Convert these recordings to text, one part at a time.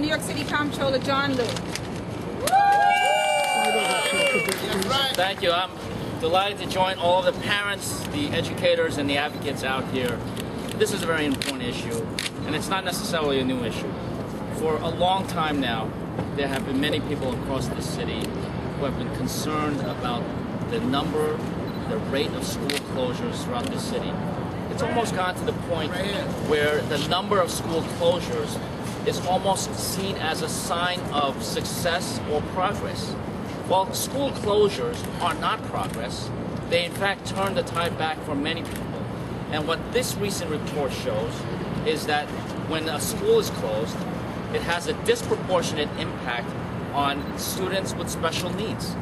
New York City Comptroller John Liu. Thank you. I'm delighted to join all of the parents, the educators, and the advocates out here. This is a very important issue, and it's not necessarily a new issue. For a long time now, there have been many people across the city who have been concerned about the number, the rate of school closures throughout the city. It's almost gotten to the point where the number of school closures is almost seen as a sign of success or progress. While school closures are not progress, they in fact turn the tide back for many people. And what this recent report shows is that when a school is closed, it has a disproportionate impact on students with special needs.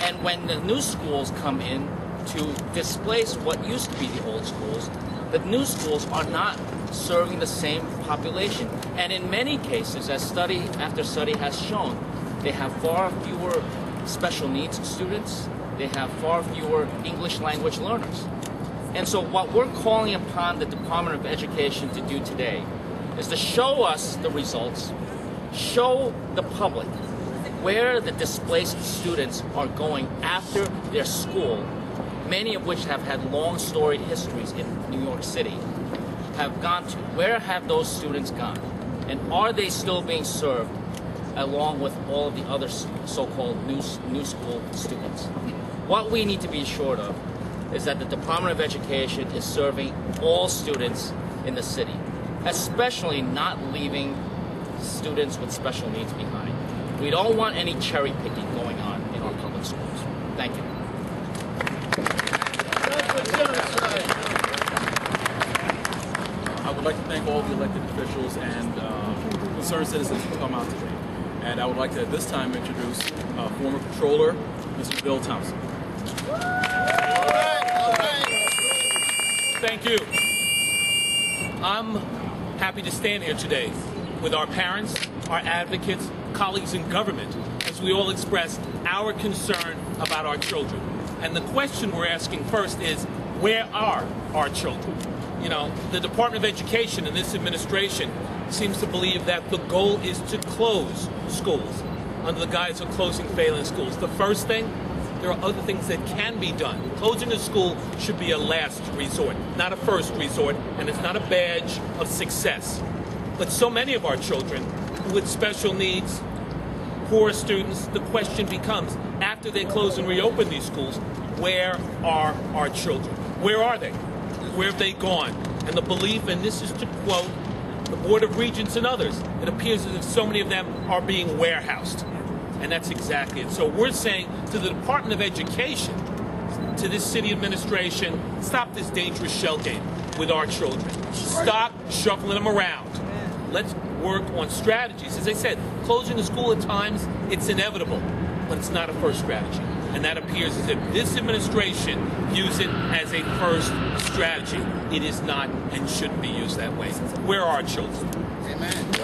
And when the new schools come in to displace what used to be the old schools, the new schools are not serving the same population. And in many cases, as study after study has shown, they have far fewer special needs students, they have far fewer English language learners. And so what we're calling upon the Department of Education to do today is to show us the results, show the public where the displaced students are going after their school, many of which have had long storied histories in New York City, have gone to. Where have those students gone? And are they still being served along with all of the other so-called new school students? What we need to be assured of is that the Department of Education is serving all students in the city, especially not leaving students with special needs behind. We don't want any cherry picking going on in our public schools. Thank you. I would like to thank all the elected officials and concerned citizens who come out today. And I would like to at this time introduce former Controller, Mr. Bill Thompson. Thank you. I'm happy to stand here today with our parents, our advocates, colleagues in government, as we all express our concern about our children. And the question we're asking first is, where are our children? You know, the Department of Education and this administration seems to believe that the goal is to close schools under the guise of closing failing schools. The first thing, there are other things that can be done. Closing a school should be a last resort, not a first resort, and it's not a badge of success. But so many of our children with special needs, poor students, the question becomes, after they close and reopen these schools, where are our children? Where are they? Where have they gone? And the belief, and this is to quote the Board of Regents and others, it appears as if so many of them are being warehoused. And that's exactly it. So we're saying to the Department of Education, to this city administration, stop this dangerous shell game with our children. Stop shuffling them around. Let's work on strategies. As I said, closing the school at times, it's inevitable, but it's not a first strategy. And that appears as if this administration views it as a first strategy. It is not and shouldn't be used that way. Where are our children? Amen. I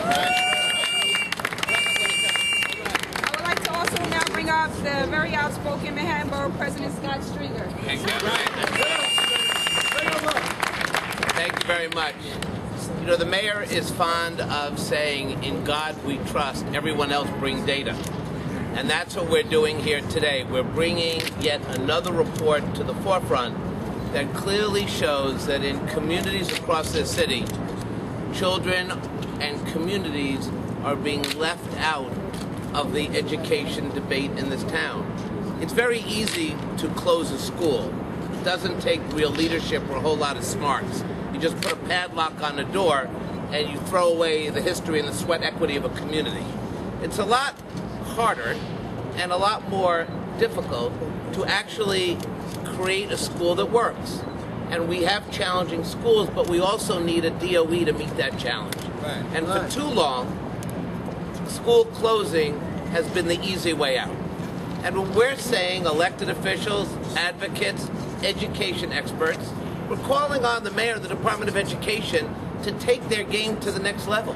would like to also now bring up the very outspoken Manhattan Borough President Scott Stringer. Thank you very much. You know, the mayor is fond of saying, in God we trust, everyone else bring data. And that's what we're doing here today. We're bringing yet another report to the forefront that clearly shows that in communities across this city, children and communities are being left out of the education debate in this town. It's very easy to close a school. It doesn't take real leadership or a whole lot of smarts. You just put a padlock on the door and you throw away the history and the sweat equity of a community. It's a lot harder and a lot more difficult to actually create a school that works. And we have challenging schools, but we also need a DOE to meet that challenge. Right. And for too long, school closing has been the easy way out. And when we're saying elected officials, advocates, education experts, we're calling on the mayor of the Department of Education to take their game to the next level.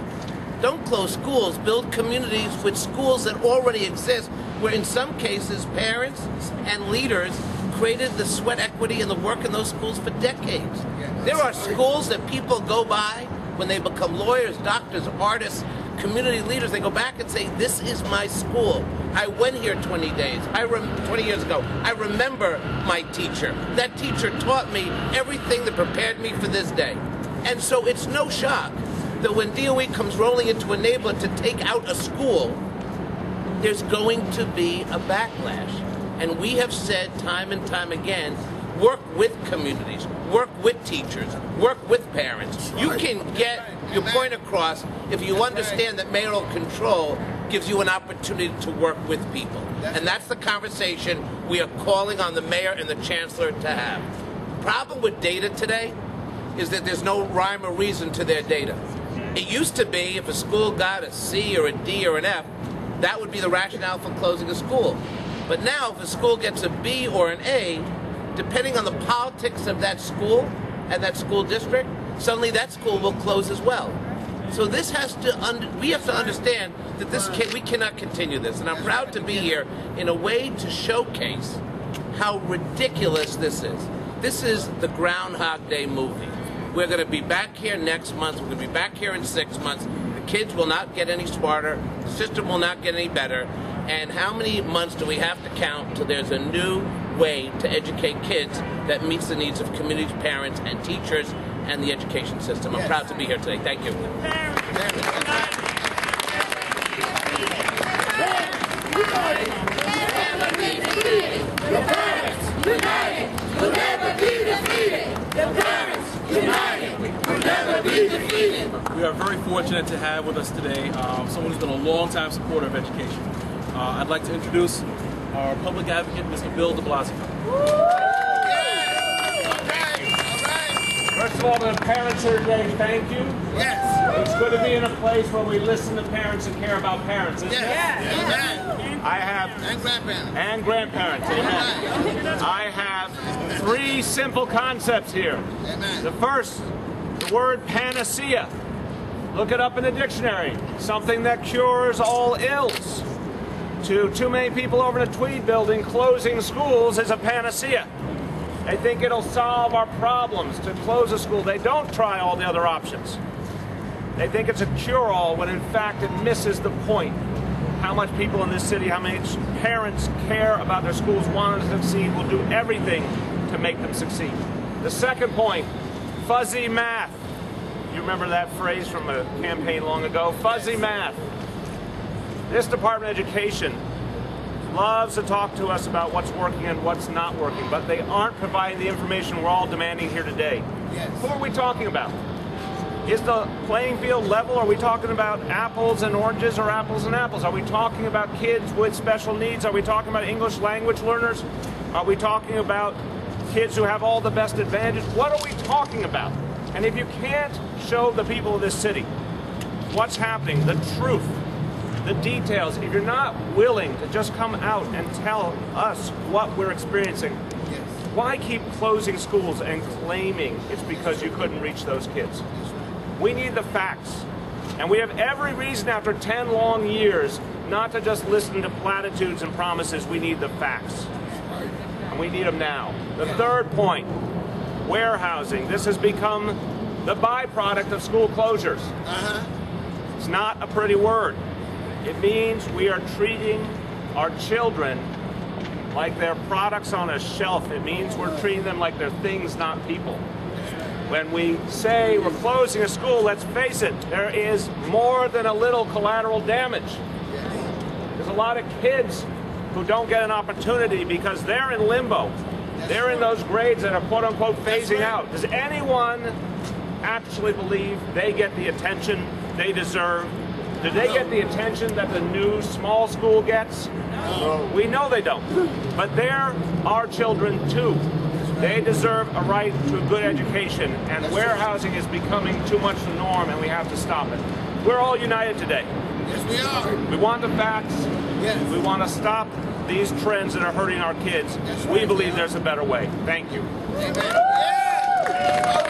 Don't close schools, build communities with schools that already exist, where in some cases parents and leaders created the sweat equity and the work in those schools for decades. There are schools that people go by when they become lawyers, doctors, artists, community leaders, they go back and say, this is my school. I went here 20 years ago. I remember my teacher. That teacher taught me everything that prepared me for this day. And so it's no shock that when DOE comes rolling into a neighborhood to take out a school, there's going to be a backlash. And we have said time and time again, work with communities, work with teachers, work with parents. You can get your point across if you understand that mayoral control gives you an opportunity to work with people. And that's the conversation we are calling on the mayor and the chancellor to have. The problem with data today is that there's no rhyme or reason to their data. It used to be if a school got a C or a D or an F, that would be the rationale for closing a school. But now if a school gets a B or an A, depending on the politics of that school and that school district, suddenly that school will close as well. So this we have to understand that we cannot continue this. And I'm proud to be here in a way to showcase how ridiculous this is. This is the Groundhog Day movie. We're going to be back here next month. We're going to be back here in 6 months. The kids will not get any smarter. The system will not get any better. And how many months do we have to count till there's a new way to educate kids that meets the needs of communities, parents, and teachers, and the education system? I'm proud to be here today. Thank you. We are very fortunate to have with us today someone who's been a long-time supporter of education. I'd like to introduce our public advocate, Mr. Bill de Blasio. First of all, to the parents here today, thank you. Yes. It's good to be in a place where we listen to parents and care about parents, isn't it? Amen. I have... And grandparents. And grandparents, amen. I have 3 simple concepts here. Amen. The first, the word panacea. Look it up in the dictionary. Something that cures all ills. To too many people over in the Tweed building, closing schools is a panacea. They think it'll solve our problems to close a school. They don't try all the other options. They think it's a cure-all when in fact it misses the point. How much people in this city, how many parents care about their schools, want to succeed, will do everything to make them succeed. The second point, fuzzy math. You remember that phrase from a campaign long ago? Fuzzy math. This Department of Education loves to talk to us about what's working and what's not working, but they aren't providing the information we're all demanding here today. Yes. Who are we talking about? Is the playing field level? Are we talking about apples and oranges or apples and apples? Are we talking about kids with special needs? Are we talking about English language learners? Are we talking about kids who have all the best advantages? What are we talking about? And if you can't show the people of this city what's happening, the truth, the details, if you're not willing to just come out and tell us what we're experiencing, why keep closing schools and claiming it's because you couldn't reach those kids? We need the facts. And we have every reason after 10 long years not to just listen to platitudes and promises. We need the facts. And we need them now. The third point, warehousing. This has become the byproduct of school closures. It's not a pretty word. It means we are treating our children like they're products on a shelf. It means we're treating them like they're things, not people. When we say we're closing a school, let's face it, there is more than a little collateral damage. There's a lot of kids who don't get an opportunity because they're in limbo. They're in those grades that are quote-unquote phasing out. Does anyone actually believe they get the attention they deserve? Do they get the attention that the new small school gets? No. We know they don't. But they're our children too. They deserve a right to a good education, and warehousing is becoming too much the norm, and we have to stop it. We're all united today. Yes, we are. We want the facts. Yes. We want to stop these trends that are hurting our kids. Yes, we believe there's a better way. Thank you. Amen. Yeah.